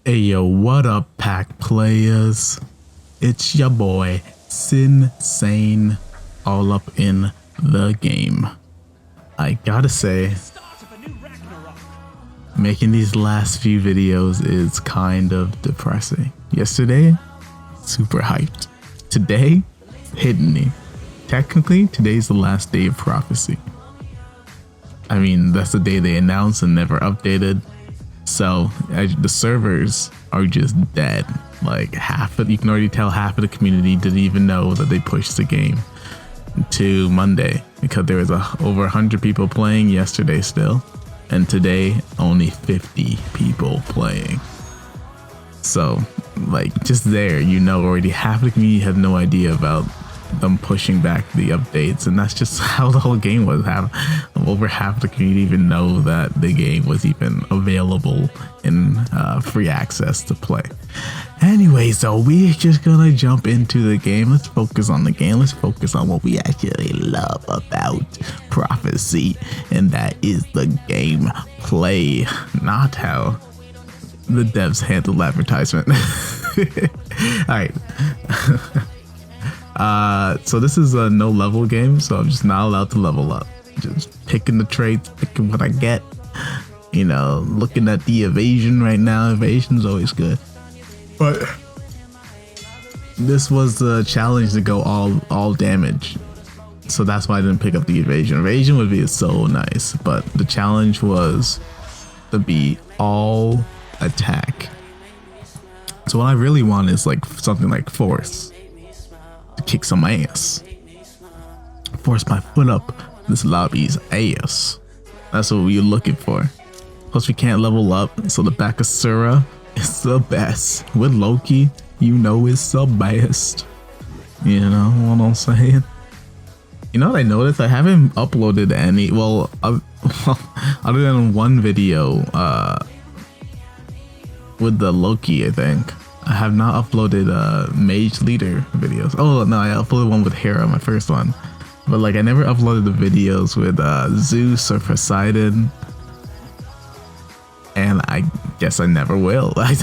Hey yo, what up, pack players? It's your boy, Sane, all up in the game. I gotta say, making these last few videos is kind of depressing. Yesterday, super hyped. Today, hitting me. Technically, today's the last day of Prophecy. I mean, that's the day they announced and never updated. So the servers are just dead. Like you can already tell half of the community didn't even know that they pushed the game to Monday because there was over 100 people playing yesterday still, and today only 50 people playing. So like just there, you know, already half of the community had no idea about them pushing back the updates, and that's just how the whole game was. Over half the community even know that the game was even available in free access to play. Anyway, so we're just gonna jump into the game. Let's focus on the game. Let's focus on what we actually love about Prophecy, and that is the game play, not how the devs handle advertisement. All right. So this is a no level game, so I'm just not allowed to level up. Just picking the traits, picking what I get. You know, looking at the evasion right now. Evasion's always good. But this was the challenge to go all damage. So that's why I didn't pick up the evasion. Evasion would be so nice, but the challenge was to be all attack. So what I really want is like something like force. To kick some ass. Force my foot up this lobby's ass. That's what we're looking for. Plus we can't level up, so the Bakasura is the best. With Loki, you know it's the best. You know what I'm saying? You know what I noticed? I haven't uploaded any, well, other than one video with the Loki, I think. I have not uploaded mage leader videos. Oh no, I uploaded one with Hera, my first one. But like I never uploaded the videos with Zeus or Poseidon. And I guess I never will. I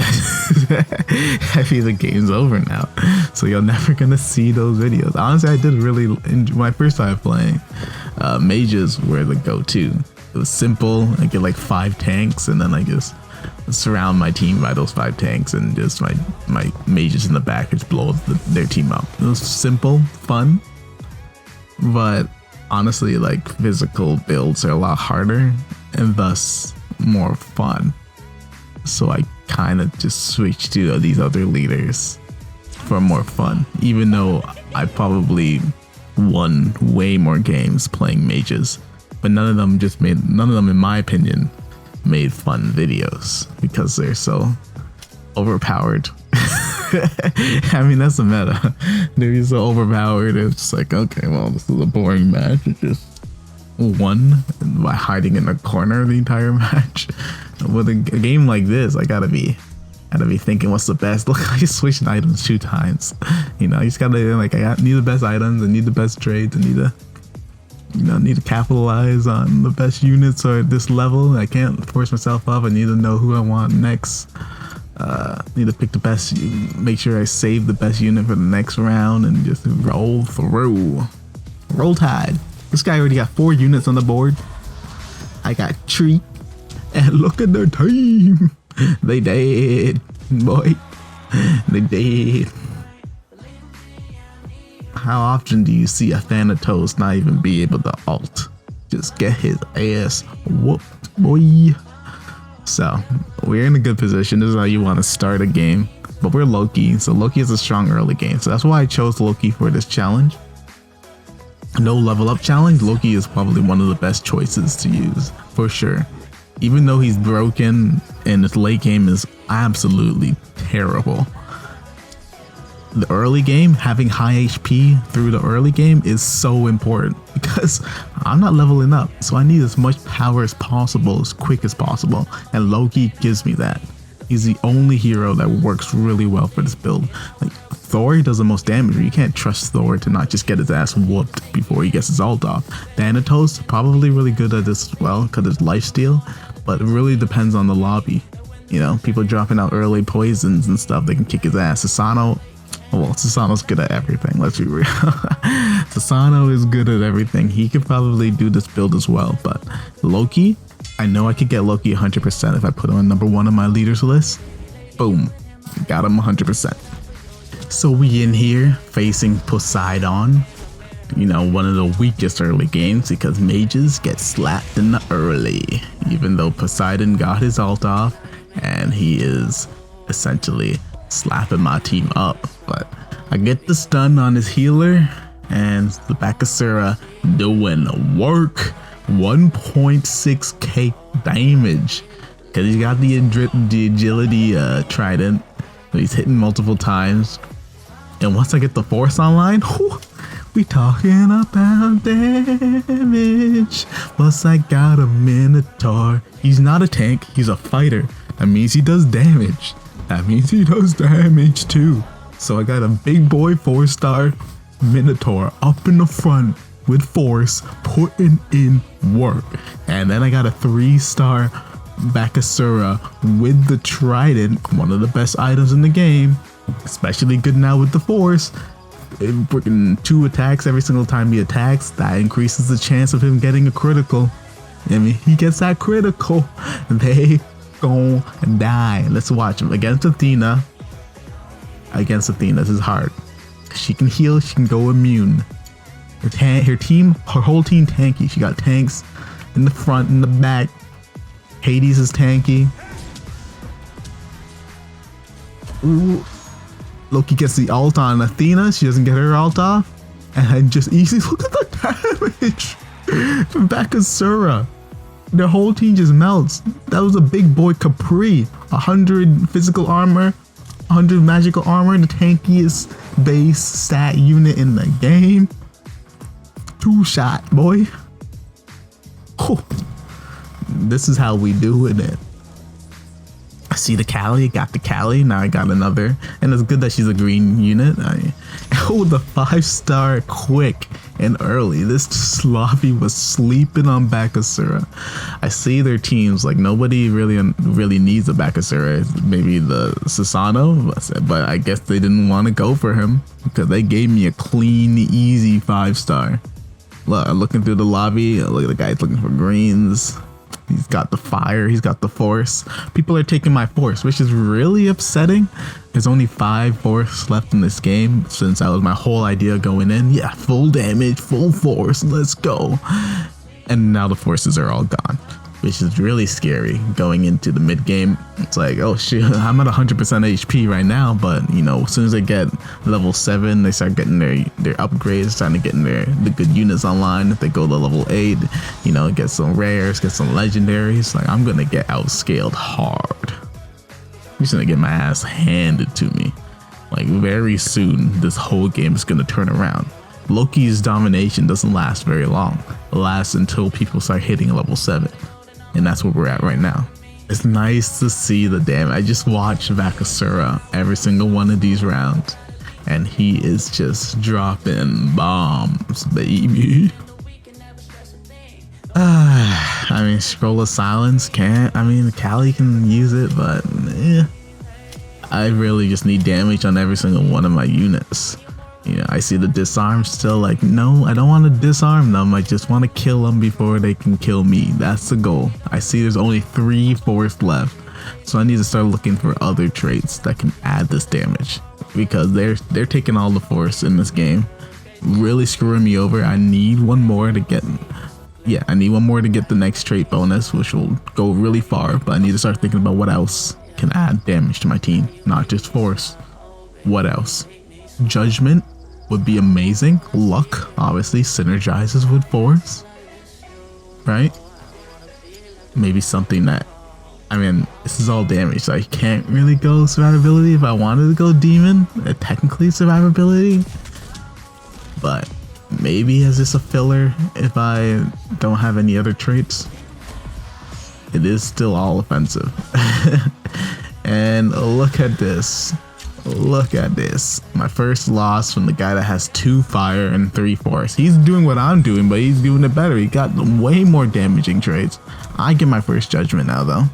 feel the game's over now. So you're never gonna see those videos. Honestly, I did really enjoy my first time playing. Mages were the go-to. It was simple. I get like 5 tanks and then I just surround my team by those 5 tanks, and just my mages in the back just blow their team up. It was simple, fun, but honestly, like physical builds are a lot harder and thus more fun. So I kind of just switched to these other leaders for more fun, even though I probably won way more games playing mages, but none of them in my opinion made fun videos because they're so overpowered. I mean, that's the meta. They're so overpowered. It's just like, okay, well, this is a boring match. It just won by hiding in a corner the entire match. With a game like this, I gotta be thinking what's the best. Look, I just switched items 2 times. You know, I just gotta like need the best items. I need the best trades. I need to capitalize on the best units or this level. I can't force myself up. I need to know who I want next. Need to pick the best, make sure I save the best unit for the next round and just roll through. Roll Tide. This guy already got 4 units on the board. I got Tree. And look at their team. They dead, boy. They dead. How often do you see a Thanatos not even be able to ult? Just get his ass whooped, boy. So we're in a good position. This is how you want to start a game. But we're Loki, so Loki is a strong early game. So that's why I chose Loki for this challenge. No level up challenge, Loki is probably one of the best choices to use, for sure. Even though he's broken and his late game is absolutely terrible. The early game, having high HP through the early game is so important because I'm not leveling up, so I need as much power as possible, as quick as possible, and Loki gives me that. He's the only hero that works really well for this build. Like Thor does the most damage. You can't trust Thor to not just get his ass whooped before he gets his ult off. Thanatos probably really good at this as well because it's lifesteal, but it really depends on the lobby. You know, people dropping out early poisons and stuff, they can kick his ass. Susano, well, Susano's good at everything, let's be real. Susano is good at everything. He could probably do this build as well, but Loki, I know I could get Loki 100% if I put him on number 1 on my leaders list. Boom, got him 100%. So we in here facing Poseidon. You know, one of the weakest early games because mages get slapped in the early, even though Poseidon got his ult off and he is essentially slapping my team up. But I get the stun on his healer and the Bakasura doing work. 1.6k damage because he's got the agility trident, so he's hitting multiple times. And once I get the force online, whew, we talking about damage. Plus I got a Minotaur. He's not a tank, he's a fighter. That means he does damage. That means he does damage too. So I got a big boy 4-star Minotaur up in the front with force, putting in work. And then I got a 3-star Bakasura with the trident, one of the best items in the game, especially good now with the force. Freaking 2 attacks every single time he attacks, that increases the chance of him getting a critical. I mean, he gets that critical, they gon' die. Let's watch him against Athena. This is hard. She can heal, she can go immune. Her whole team tanky. She got tanks in the front, in the back. Hades is tanky. Ooh. Loki gets the ult on Athena. She doesn't get her ult off. And just easy. Look at the damage from Bakasura. Their whole team just melts. That was a big boy Capri. 100 physical armor, 100 magical armor. The tankiest base stat unit in the game. 2-shot, boy. Oh, this is how we doing it. I see the Callie, got the Callie, now I got another. And it's good that she's a green unit. Oh, the 5-star quick and early. This sloppy was sleeping on Bakasura. I see their teams, like nobody really needs a Bakasura. Maybe the Susano, but I guess they didn't want to go for him because they gave me a clean, easy 5-star. Look, looking through the lobby, look at the guys looking for greens. He's got the fire, he's got the force. People are taking my force, which is really upsetting. There's only 5 force left in this game since that was my whole idea going in. Yeah, full damage, full force, let's go. And now the forces are all gone, which is really scary going into the mid game. It's like, oh shit, I'm at 100% HP right now, but you know, as soon as they get level 7, they start getting their upgrades, starting to get the good units online. If they go to level 8, you know, get some rares, get some legendaries. Like, I'm gonna get outscaled hard. I'm just gonna get my ass handed to me. Like, very soon, this whole game is gonna turn around. Loki's domination doesn't last very long. It lasts until people start hitting level 7. And that's where we're at right now. It's nice to see the damage. I just watched Bakasura every single one of these rounds, and he is just dropping bombs, baby. I mean, Scroll of Silence can't. I mean, Callie can use it, but I really just need damage on every single one of my units. You know, I see the disarm still, like, no, I don't want to disarm them. I just want to kill them before they can kill me. That's the goal. I see there's only 3 force left. So I need to start looking for other traits that can add this damage, because they're taking all the force in this game, really screwing me over. I need one more to get, I need one more to get the next trait bonus, which will go really far, but I need to start thinking about what else can add damage to my team, not just force. What else? Judgment would be amazing. Luck obviously synergizes with force, right? Maybe something that, I mean, this is all damage, so I can't really go survivability. If I wanted to go demon, technically survivability, but maybe as just a filler if I don't have any other traits. It is still all offensive. And look at this. Look at this. My first loss from the guy that has 2 fire and 3 force. He's doing what I'm doing, but he's doing it better. He got way more damaging traits. I get my first judgment now, though.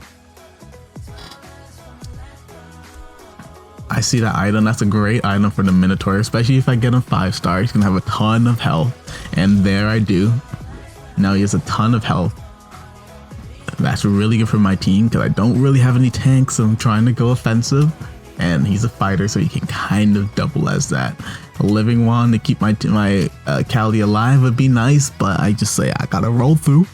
I see that item. That's a great item for the Minotaur, especially if I get him 5-star. He's gonna have a ton of health, and there I do. Now he has a ton of health. That's really good for my team because I don't really have any tanks, so I'm trying to go offensive. And he's a fighter, so he can kind of double as that. A living wand to keep my Callie alive would be nice, but I just say I gotta roll through.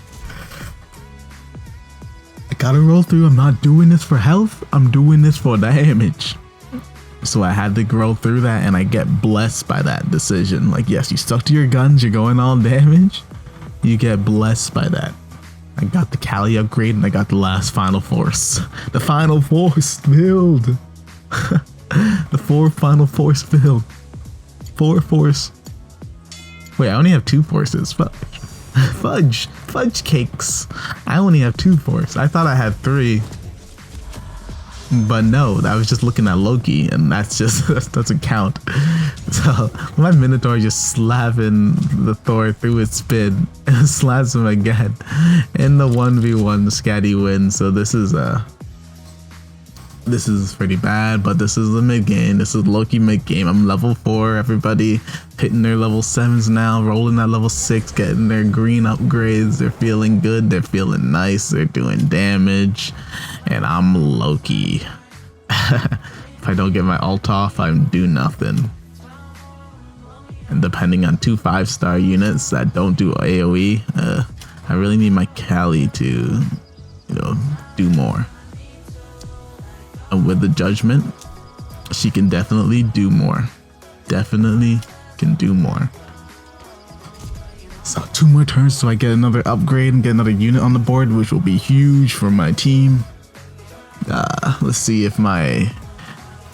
I'm not doing this for health. I'm doing this for damage. So I had to grow through that, and I get blessed by that decision. Like, yes, you stuck to your guns. You're going all damage. You get blessed by that. I got the Callie upgrade, and I got the last final force. The final force build. The 4 final force build. 4 force. Wait, I only have 2 forces. Fudge cakes. I only have 2 force. I thought I had 3. But no, I was just looking at Loki, and that's just, that doesn't count. So my Minotaur just slapping the Thor through its spin and slaps him again. In the 1v1, Scatty wins. So this is pretty bad, but this is the mid game. This is Loki mid game. I'm level 4, everybody hitting their level 7s now, rolling at level 6, getting their green upgrades. They're feeling good, they're feeling nice, they're doing damage, and I'm Loki. If I don't get my ult off, I do nothing. And depending on 2 5-star units that don't do AoE, I really need my Callie to, do more. And with the judgment, she can definitely do more. Definitely can do more. So 2 more turns so I get another upgrade and get another unit on the board, which will be huge for my team. Let's see if my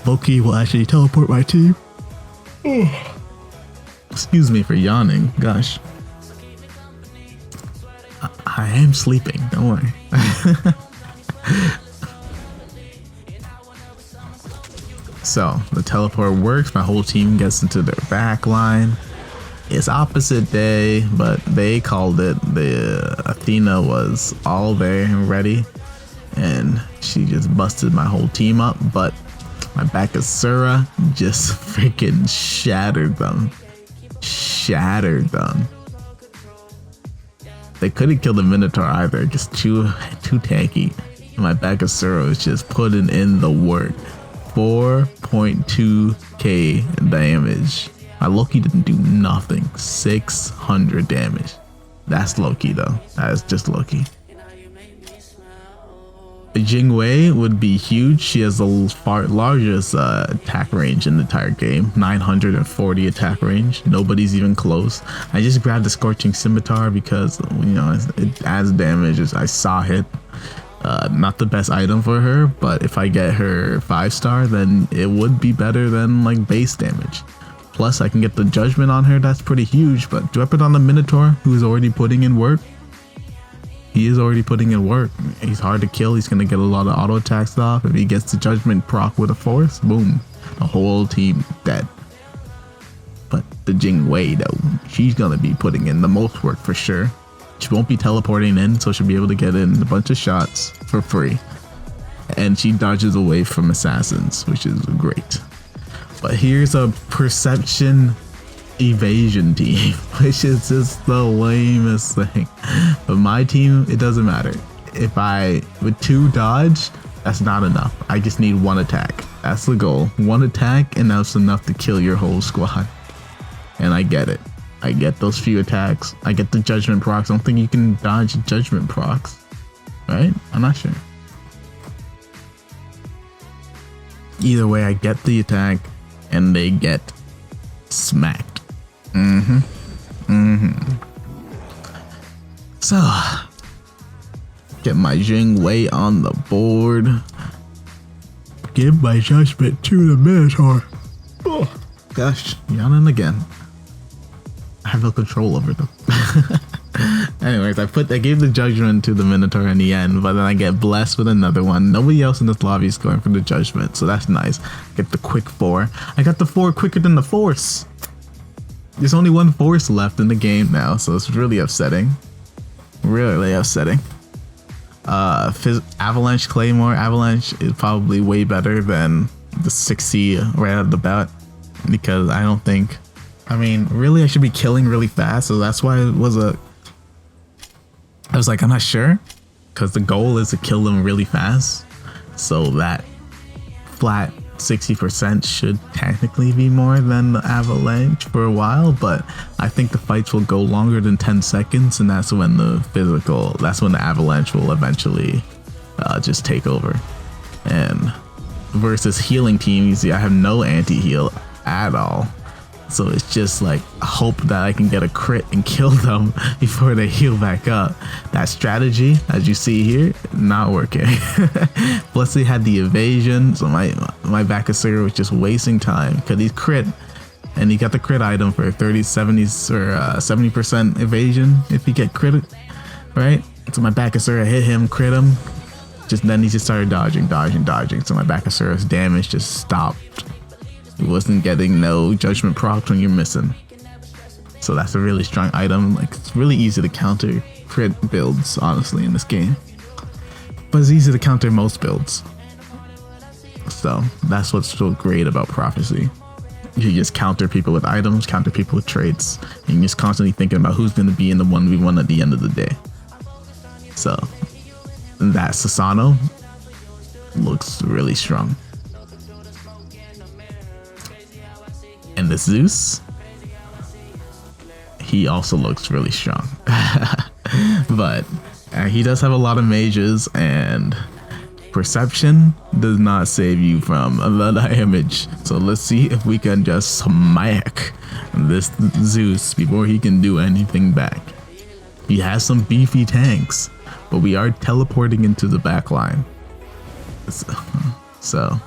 Loki will actually teleport my team. Excuse me for yawning. Gosh. I am sleeping. Don't worry. So the teleport works, my whole team gets into their back line. It's opposite day, but they called it. The Athena was all there and ready, and she just busted my whole team up, but my Bakasura just freaking shattered them. They couldn't kill the Minotaur either, just too tanky. My Bakasura was just putting in the work. 4.2k damage. My Loki didn't do nothing. 600 damage. That's Loki though. That is just Loki. Jingwei would be huge. She has the largest attack range in the entire game. 940 attack range. Nobody's even close. I just grabbed the Scorching Scimitar because it adds damage as I saw it. Not the best item for her, but if I get her 5-star, then it would be better than like base damage. Plus I can get the judgment on her. That's pretty huge. But do I put on the Minotaur, who's already putting in work? He is already putting in work. He's hard to kill. He's gonna get a lot of auto attacks off. If he gets the judgment proc with a force, boom, the whole team dead. But the Jingwei though, she's gonna be putting in the most work for sure. She won't be teleporting in, so she'll be able to get in a bunch of shots for free. And she dodges away from assassins, which is great. But here's a perception evasion team, which is just the lamest thing. But my team, it doesn't matter. If with 2 dodge, that's not enough. I just need 1 attack. That's the goal. 1 attack, and that's enough to kill your whole squad. And I get it. I get those few attacks. I get the judgment procs. I don't think you can dodge judgment procs, right? I'm not sure. Either way, I get the attack and they get smacked. So, get my Jingwei on the board. Give my judgment to the Minotaur. Oh, gosh, yawning again. I have no control over them. Anyways, I gave the judgment to the Minotaur in the end, but then I get blessed with another one. Nobody else in this lobby is going for the judgment, so that's nice. Get the quick 4. I got the 4 quicker than the force. There's only 1 force left in the game now, so it's really upsetting. Really upsetting. Avalanche Claymore. Avalanche is probably way better than the 60 right out of the bat, because I don't think, I mean, really I should be killing really fast. So that's why it was I was like, I'm not sure, because the goal is to kill them really fast. So that flat 60% should technically be more than the avalanche for a while, but I think the fights will go longer than 10 seconds, and that's when that's when the avalanche will eventually just take over. And versus healing teams, I have no anti-heal at all, so it's just like hope that I can get a crit and kill them before they heal back up. That strategy, as you see here, not working. Plus they had the evasion, so my Bakasura was just wasting time, because he's crit, and he got the crit item for 30, 70s or 70% evasion if you get crit, right? So my Bakasura hit him, crit him, then he just started dodging. So my Bakasura's damage just stopped. It wasn't getting no judgment procs when you're missing. So that's a really strong item. Like, it's really easy to counter crit builds, honestly, in this game. But it's easy to counter most builds. So that's what's so great about Prophecy. You just counter people with items, counter people with traits, and you're just constantly thinking about who's going to be in the 1v1 at the end of the day. So that Susano looks really strong. And the Zeus, he also looks really strong. But he does have a lot of mages, and perception does not save you from the damage. So let's see if we can just smack this Zeus before he can do anything back. He has some beefy tanks, but we are teleporting into the back line. So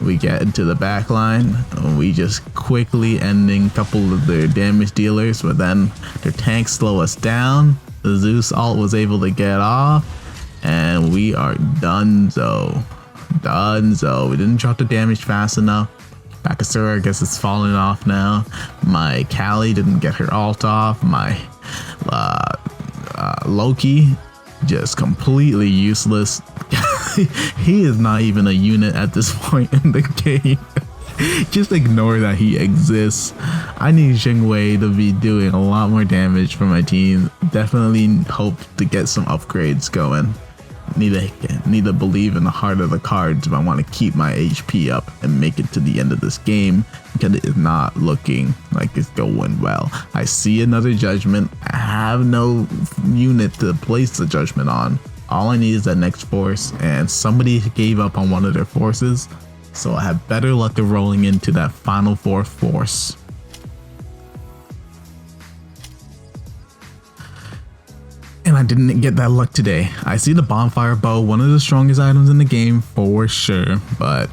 we get into the back line, we just quickly ending a couple of their damage dealers, but then their tanks slow us down. The Zeus ult was able to get off, and we are donezo. We didn't drop the damage fast enough. Bakasura, I guess, is falling off now. My Callie didn't get her ult off. My Loki, just completely useless. He is not even a unit at this point in the game. Just ignore that he exists. I need Xingwei to be doing a lot more damage for my team. Definitely hope to get some upgrades going. Need to believe in the heart of the cards if I want to keep my HP up and make it to the end of this game, because it is not looking like it's going well. I see another judgment. I have no unit to place the judgment on. All I need is that next force, and somebody gave up on one of their forces, so I have better luck of rolling into that final fourth force. And I didn't get that luck today. I see the bonfire bow, one of the strongest items in the game for sure, but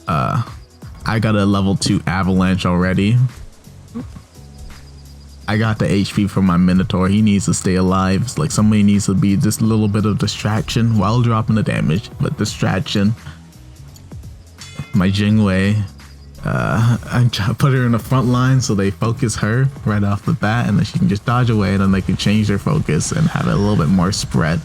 I got a level 2 avalanche already. I got the HP from my Minotaur. He needs to stay alive. It's like somebody needs to be just a little bit of distraction while dropping the damage, but distraction. My Jingwei, I put her in the front line so they focus her right off the bat, and then she can just dodge away, and then they can change their focus and have it a little bit more spread.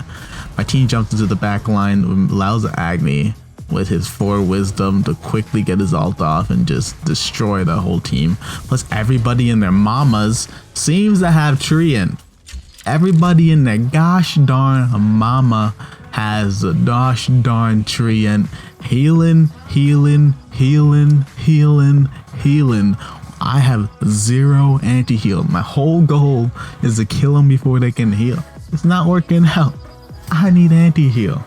My team jumps into the back line, allows Agni with his 4 wisdom to quickly get his ult off and just destroy the whole team. Plus everybody and their mamas seems to have Treant. Everybody in their gosh darn mama has a gosh darn Treant. Healing. I have 0 anti-heal. My whole goal is to kill them before they can heal. It's not working out. I need anti-heal.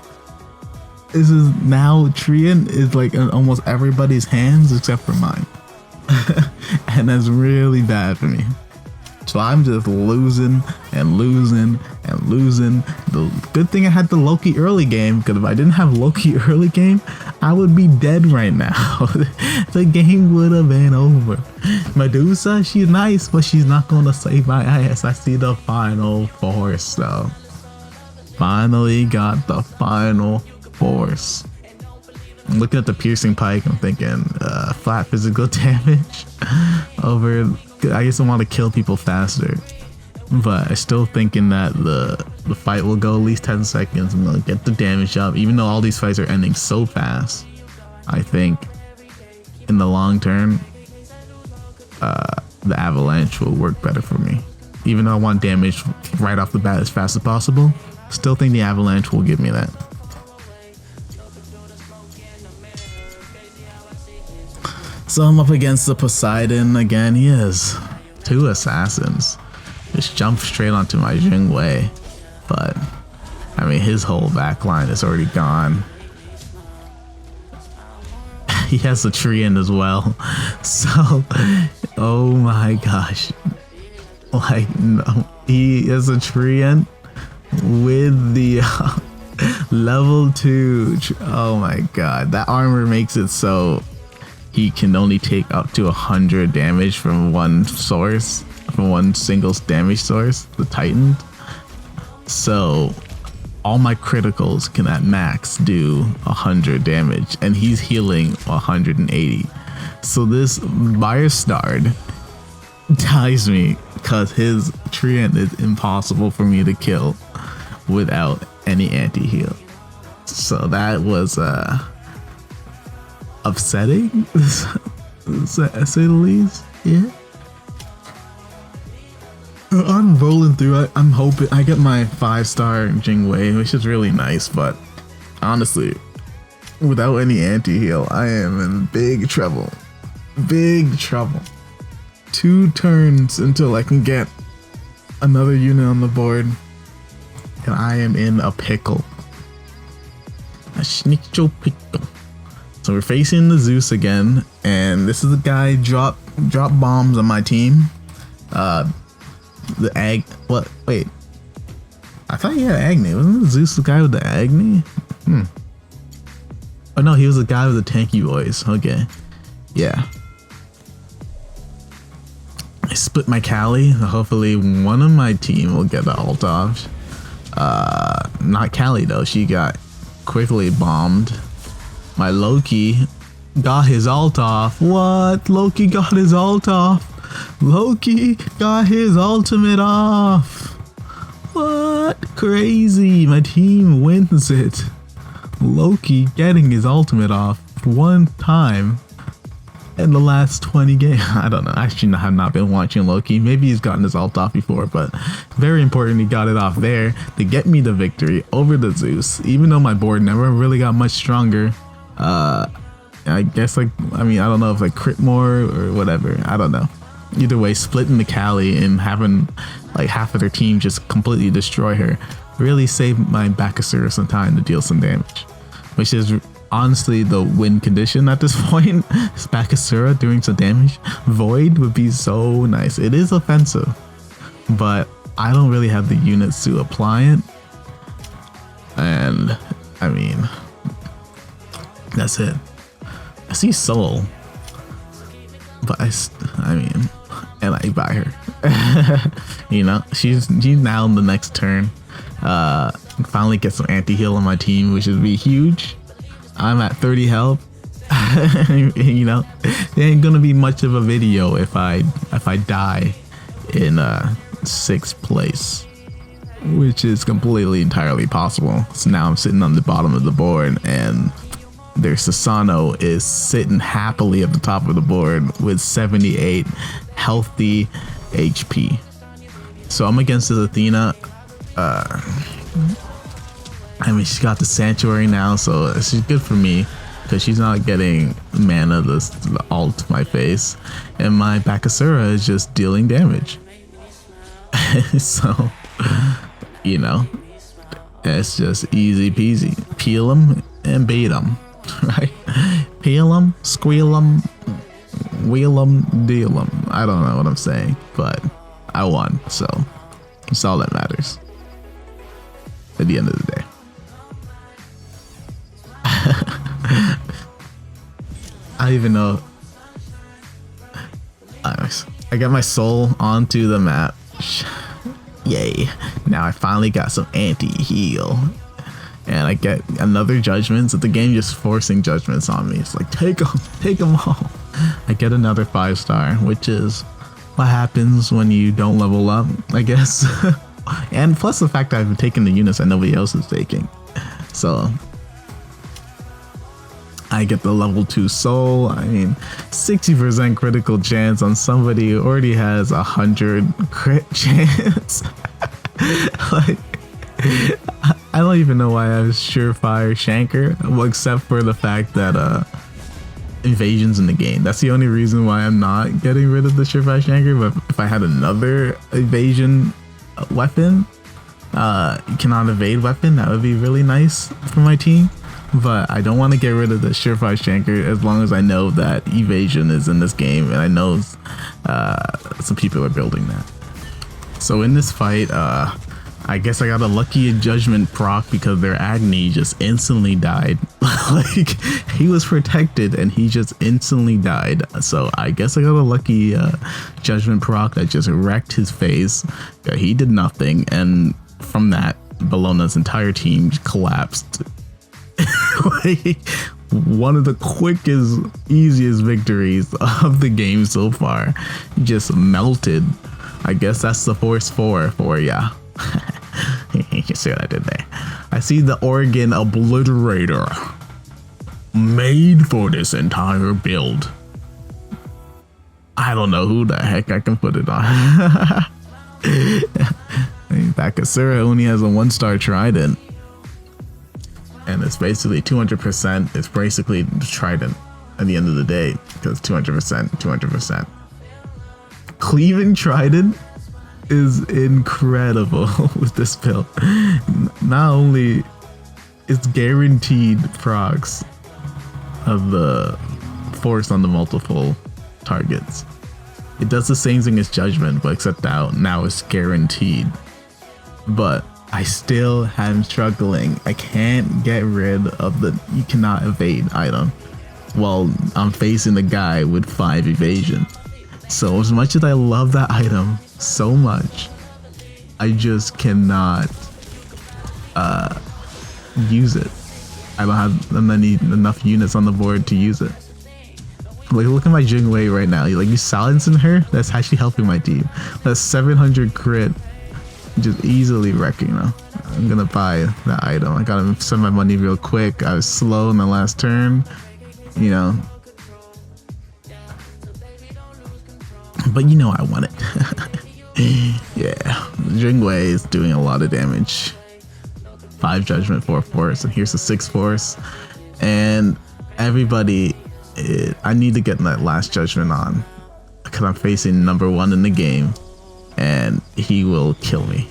This is now Treant is like in almost everybody's hands except for mine. And that's really bad for me. So I'm just losing. The good thing I had the Loki early game, because if I didn't have Loki early game, I would be dead right now. The game would have been over. Medusa, she's nice, but she's not going to save my ass. I see the final force though. Finally got the final force. I'm looking at the piercing pike, I'm thinking flat physical damage over, I guess I want to kill people faster, but I'm still thinking that the fight will go at least 10 seconds. I'm gonna get the damage up, even though all these fights are ending so fast. I think in the long term, the avalanche will work better for me. Even though I want damage right off the bat as fast as possible, still think the avalanche will give me that. So I'm up against the Poseidon again. He has 2 assassins. Just jump straight onto my Jingwei. But, I mean, his whole backline is already gone. He has a Treant as well. So, oh my gosh. Like, no. He has a Treant with the level 2. Oh my god. That armor makes it so he can only take up to 100 damage from one source, from one single damage source, the Titan. So all my criticals can at max do 100 damage, and he's healing 180. So this Bystard dies me because his Treant is impossible for me to kill without any anti-heal. So that was upsetting, to say the least. Yeah. I'm rolling through. I'm hoping I get my 5-star Jingwei, which is really nice, but honestly, without any anti-heal, I am in big trouble. Big trouble. 2 turns until I can get another unit on the board, and I am in a pickle. A schnitzel pickle. So we're facing the Zeus again, and this is the guy drop bombs on my team. The what? Wait, I thought he had Agni. Wasn't Zeus the guy with the Agni? Oh no, he was the guy with the tanky voice. Okay, yeah. I split my Kali. Hopefully one of my team will get the ult off. Not Kali though. She got quickly bombed. My Loki got his ult off. What? Loki got his ult off. Loki got his ultimate off. What? Crazy. My team wins it. Loki getting his ultimate off one time in the last 20 games. I don't know. Actually, I have not been watching Loki. Maybe he's gotten his ult off before, but very important he got it off there to get me the victory over the Zeus. Even though my board never really got much stronger. I guess I don't know if like crit more or whatever. I don't know. Either way, splitting the Kali and having like half of their team just completely destroy her really saved my Bakasura some time to deal some damage, which is honestly the win condition at this point. Is Bakasura doing some damage. Void would be so nice. It is offensive, but I don't really have the units to apply it, and I mean, that's it. I see Soul, but I mean, and I buy her. You know, she's now in the next turn. Finally get some anti-heal on my team, which would be huge. I'm at 30 health. You know, there ain't gonna be much of a video if I die in 6th place, which is completely entirely possible. So now I'm sitting on the bottom of the board, and their Susano is sitting happily at the top of the board with 78 healthy HP. So I'm against this Athena. I mean, she's got the Sanctuary now, so she's good for me because she's not getting mana, the ult to my face, and my Bakasura is just dealing damage. So, you know, it's just easy peasy. Peel them and bait them. Right? Peel them, squeal them, wheel them, deal them. I don't know what I'm saying, but I won, so it's all that matters at the end of the day. I don't even know. I got my soul onto the map. Yay. Now I finally got some anti-heal. And I get another judgments. The game just forcing judgments on me. It's like, take them all. I get another 5-star, which is what happens when you don't level up, I guess. And plus the fact that I've been taking the units that nobody else is taking. So I get the level 2 soul. I mean, 60% critical chance on somebody who already has 100 crit chance. Like, I don't even know why I have surefire shanker, well, except for the fact that evasion's in the game. That's the only reason why I'm not getting rid of the surefire shanker. But if I had another evasion weapon, cannot evade weapon, that would be really nice for my team. But I don't want to get rid of the surefire shanker as long as I know that evasion is in this game, and I know some people are building that. So in this fight, I guess I got a lucky judgment proc because their Agni just instantly died. Like, he was protected and he just instantly died. So I guess I got a lucky judgment proc that just wrecked his face. He did nothing, and from that, Bologna's entire team collapsed. Like, one of the quickest, easiest victories of the game so far. He just melted. I guess that's the Force 4 for ya. You can see what I did there. I see the Oregon Obliterator made for this entire build. I don't know who the heck I can put it on. Bakasura only has a 1-star trident, and it's basically 200%. It's basically the trident at the end of the day, because 200%, 200%. Cleaving trident is incredible with this build. Not only it's guaranteed procs of the force on the multiple targets, it does the same thing as judgment, but except now it's guaranteed. But I still am struggling. I can't get rid of the you cannot evade item while I'm facing the guy with 5 evasion. So as much as I love that item so much, I just cannot use it. I don't have enough units on the board to use it. Like, look at my Jingwei right now. You silencing her? That's actually helping my team. That's 700 crit, just easily wrecking them. I'm gonna buy that item. I gotta send my money real quick. I was slow in the last turn, you know. But you know I want it. Yeah, Jingwei is doing a lot of damage. 5 judgment, 4 force, and here's a 6 force. And everybody, I need to get that last judgment on because I'm facing number 1 in the game, and he will kill me.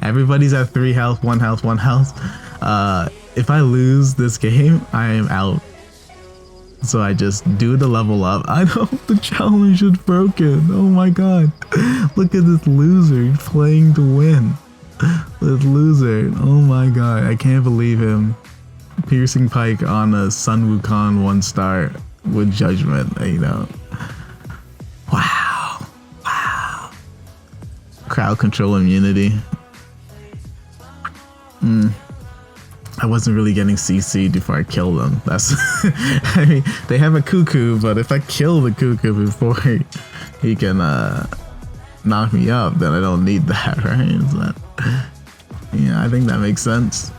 Everybody's at 3 health, 1 health, 1 health. If I lose this game, I am out. So I just do the level up. I know the challenge is broken. Oh my god. Look at this loser playing to win. This loser. Oh my god. I can't believe him. Piercing Pike on a Sun Wukong 1-star with judgment, you know. Wow. Wow. Crowd control immunity. I wasn't really getting CC'd before I killed them. That's, I mean, they have a cuckoo, but if I kill the cuckoo before he can knock me up, then I don't need that, right? Is that, yeah, I think that makes sense.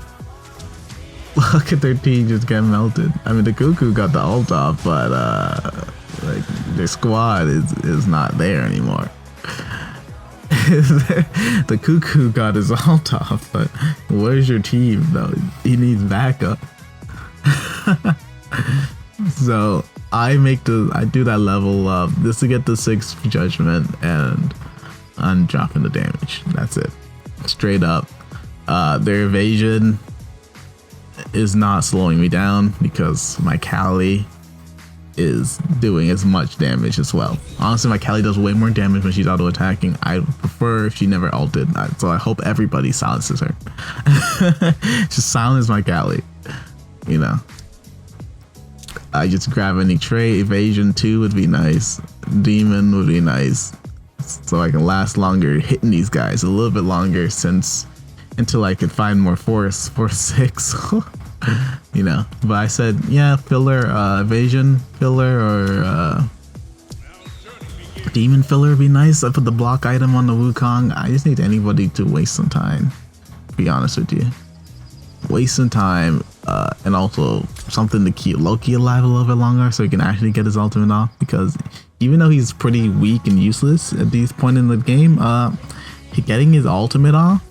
Look at their team just get melted. I mean, the cuckoo got the ult off, but like, their squad is not there anymore. The cuckoo got his ult off, but where's your team though? He needs backup. So I do that level up just to get the 6th judgment, and I'm dropping the damage. That's it, straight up. Their evasion is not slowing me down because my Kali is doing as much damage as well. Honestly, my Kali does way more damage when she's auto attacking. I prefer if she never ulted, so I hope everybody silences her. Just silence my Kali, you know. I just grab any trait. Evasion 2 would be nice. Demon would be nice, so I can last longer hitting these guys a little bit longer, until I could find more force 6. You know, but I said, yeah, filler, evasion filler, or demon filler would be nice. I put the block item on the Wukong. I just need anybody to waste some time, to be honest with you. Waste some time and also something to keep Loki alive a little bit longer so he can actually get his ultimate off, because even though he's pretty weak and useless at this point in the game, getting his ultimate off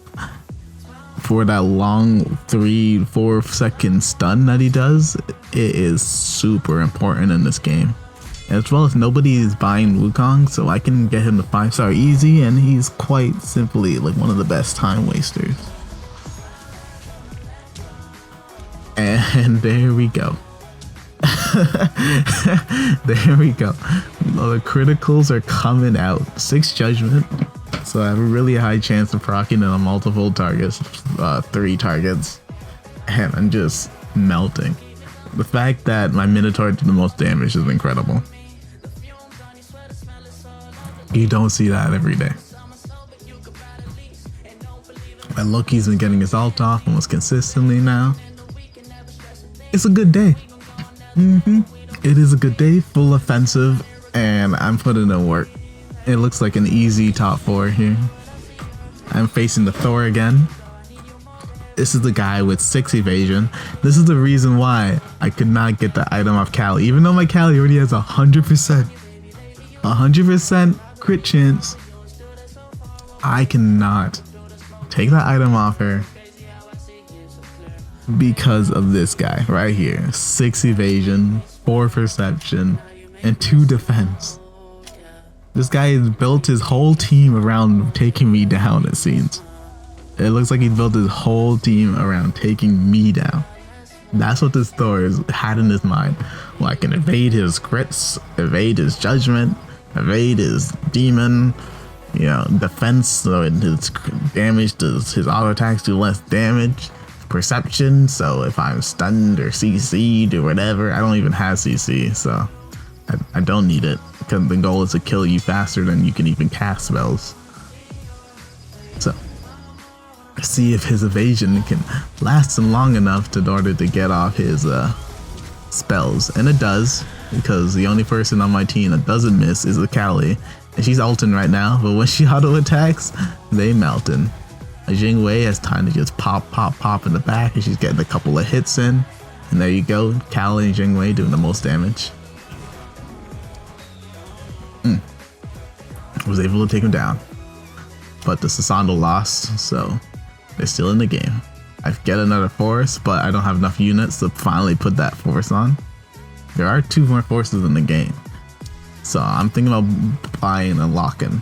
for that long 3-4 second stun that he does, it is super important in this game. As well as nobody is buying Wukong, so I can get him to 5-star easy, and he's quite simply like one of the best time wasters. And there we go. There we go. The criticals are coming out. 6 judgment. So I have a really high chance of proccing on multiple targets, 3 targets. And I'm just melting. The fact that my Minotaur did the most damage is incredible. You don't see that every day. And Loki's been getting his ult off almost consistently now. It's a good day. It is a good day, full offensive, and I'm putting in work. It looks like an easy top 4 here. I'm facing the Thor again. This is the guy with 6 evasion. This is the reason why I could not get the item off Callie, even though my Callie already has 100%. 100% crit chance. I cannot take that item off her because of this guy right here. 6 evasion, 4 perception, and 2 defense. This guy has built his whole team around taking me down, it seems. It looks like he built his whole team around taking me down. That's what this Thor had in his mind. Well, I can evade his crits, evade his judgment, evade his demon, you know, defense, so his damage does, his auto attacks do less damage. Perception, so if I'm stunned or CC'd or whatever, I don't even have CC, so I don't need it, because the goal is to kill you faster than you can even cast spells. So see if his evasion can last him long enough in order to get off his spells, and it does, because the only person on my team that doesn't miss is the Callie, and she's ulting right now, but when she auto attacks, they melting. Jing Wei has time to just pop in the back, and she's getting a couple of hits in, and there you go, Callie and Jing Wei doing the most damage. Was able to take him down, but the Sasando lost, so they're still in the game. I get another force, but I don't have enough units to finally put that force on. There are 2 more forces in the game, so I'm thinking about buying and locking.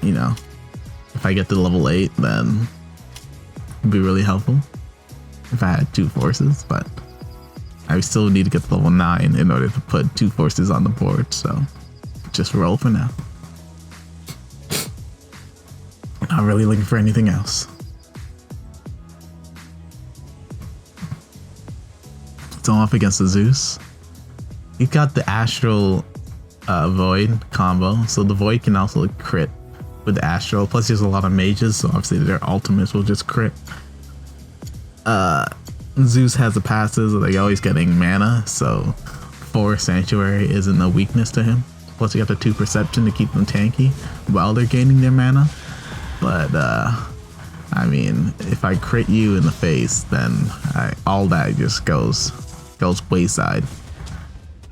You know, if I get to level 8, then it'd be really helpful if I had 2 forces, but I still need to get to level 9 in order to put 2 forces on the board, so just roll for now. Not really looking for anything else. So I'm up against the Zeus. He's got the Astral Void combo, so the Void can also crit with the Astral. Plus there's a lot of mages, so obviously their ultimates will just crit. Zeus has the passes, like always getting mana, so 4 Sanctuary isn't a weakness to him. Plus you got the 2 Perception to keep them tanky while they're gaining their mana. But I mean, if I crit you in the face, then all that just goes wayside.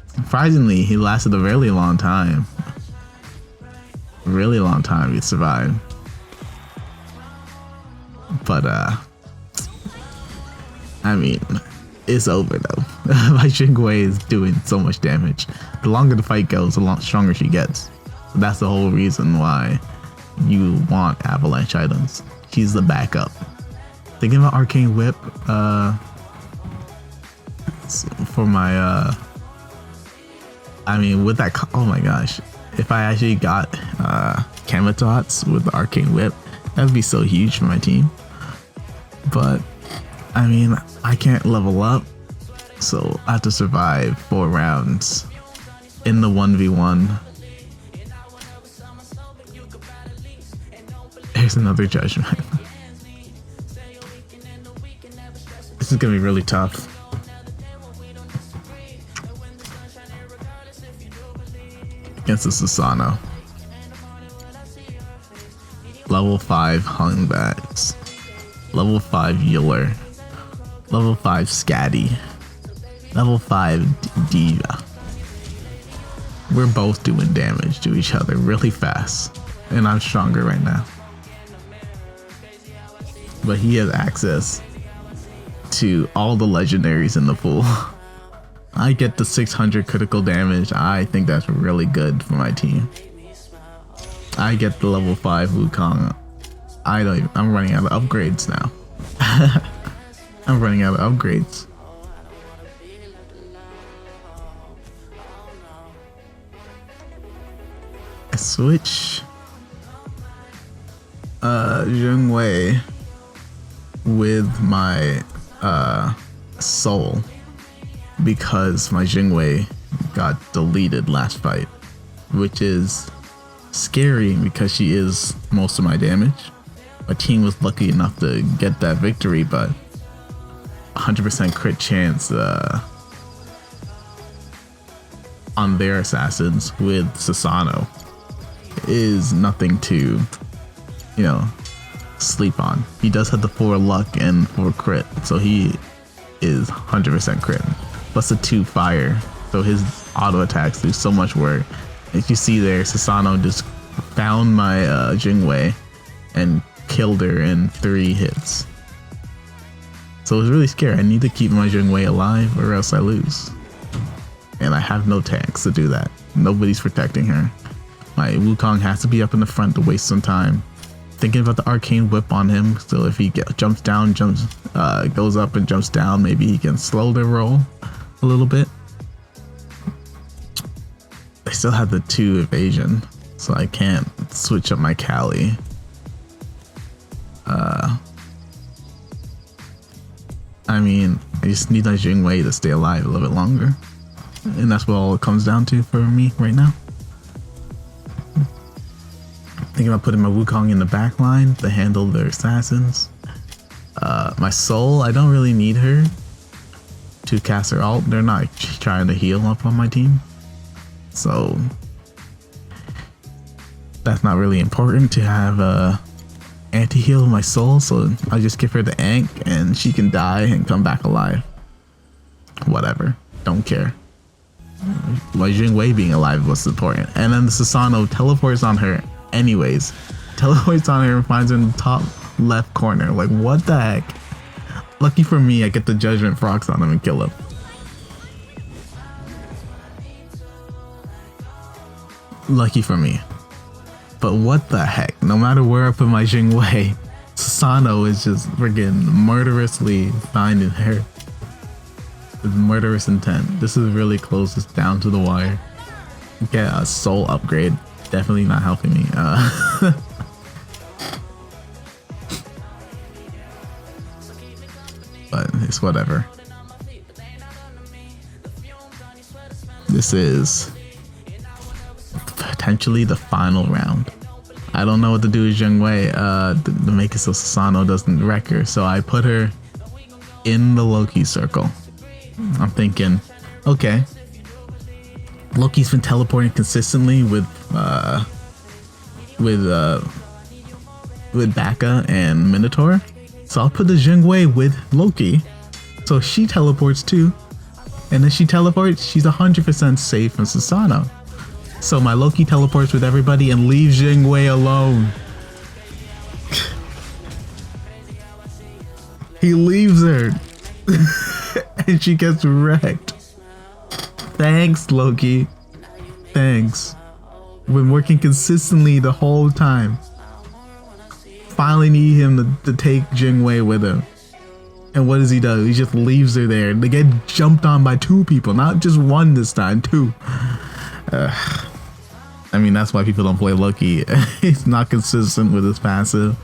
Surprisingly, he lasted a really long time. Really long time he survived. But I mean, it's over though. My Jing Wei is doing so much damage. The longer the fight goes, the stronger she gets. That's the whole reason why you want avalanche items. She's the backup. Thinking about Arcane Whip for my I mean, with that, oh my gosh, if I actually got Kamatots with the Arcane Whip, that would be so huge for my team. But I mean, I can't level up, so I have to survive 4 rounds in the 1v1. Here's another judgment. This is gonna be really tough. Against the Susano. Level 5 Hungbacks. Level 5 Healer. Level 5 Scatty. Level 5 Diva. We're both doing damage to each other really fast. And I'm stronger right now. But he has access to all the legendaries in the pool. I get the 600 critical damage. I think that's really good for my team. I get the level 5 Wukong. I'm running out of upgrades now. I'm running out of upgrades. I switch Jungwei with my soul because my Jingwei got deleted last fight, which is scary because she is most of my damage. My team was lucky enough to get that victory, but 100% crit chance on their assassins with Susano is nothing to, sleep on. He does have the 4 luck and 4 crit, so he is 100% crit. Plus the 2 fire, so his auto attacks do so much work. As you see there, Susano just found my Jingwei and killed her in 3 hits. So it was really scary. I need to keep my Jingwei alive or else I lose. And I have no tanks to do that. Nobody's protecting her. My Wukong has to be up in the front to waste some time. Thinking about the arcane whip on him, so if he jumps down, goes up and jumps down, maybe he can slow the roll a little bit. I still have the 2 evasion, so I can't switch up my Kali. I just need my Jingwei to stay alive a little bit longer, and that's what all it comes down to for me right now. Thinking about putting my Wukong in the back line to handle their assassins. My soul, I don't really need her to cast her ult. They're not trying to heal up on my team, so that's not really important to have anti-heal my soul. So I just give her the Ankh and she can die and come back alive. Whatever, don't care. My Jingwei being alive was important, and then the Susano teleports on her anyways. Teleports on her and finds her in the top left corner. Like, what the heck? Lucky for me, I get the Judgment Frogs on him and kill him. Lucky for me. But what the heck? No matter where I put my Jingwei, Susano is just friggin' murderously finding her. With murderous intent. This is really close. It's down to the wire. Get a soul upgrade. Definitely not helping me. But it's whatever. This is potentially the final round. I don't know what to do with Jungwei to make it so Susano doesn't wreck her, so I put her in the Loki circle. I'm thinking, okay, Loki's been teleporting consistently with Baka and Minotaur, so I'll put the Jingwei with Loki, so she teleports too, and then she teleports, she's 100% safe from Susano. So my Loki teleports with everybody and leaves Jingwei alone. He leaves her. And she gets wrecked. Thanks, Loki. Thanks. Been working consistently the whole time. Finally need him to take Jingwei with him. And what does he do? He just leaves her there. They get jumped on by 2 people. Not just 1 this time, 2. That's why people don't play Loki. He's not consistent with his passive.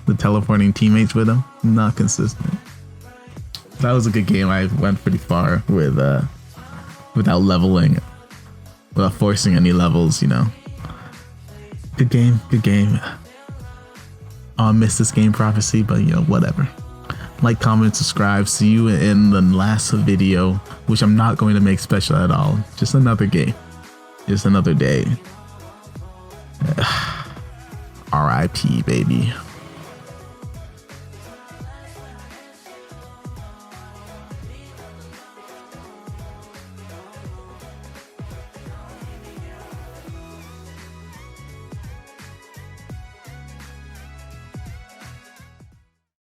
The teleporting teammates with him. Not consistent. That was a good game. I went pretty far with without leveling, without forcing any levels, Good game, good game. Oh, I missed this game, Prophecy, but whatever. Like, comment, subscribe. See you in the last video, which I'm not going to make special at all. Just another game. Just another day. RIP, baby.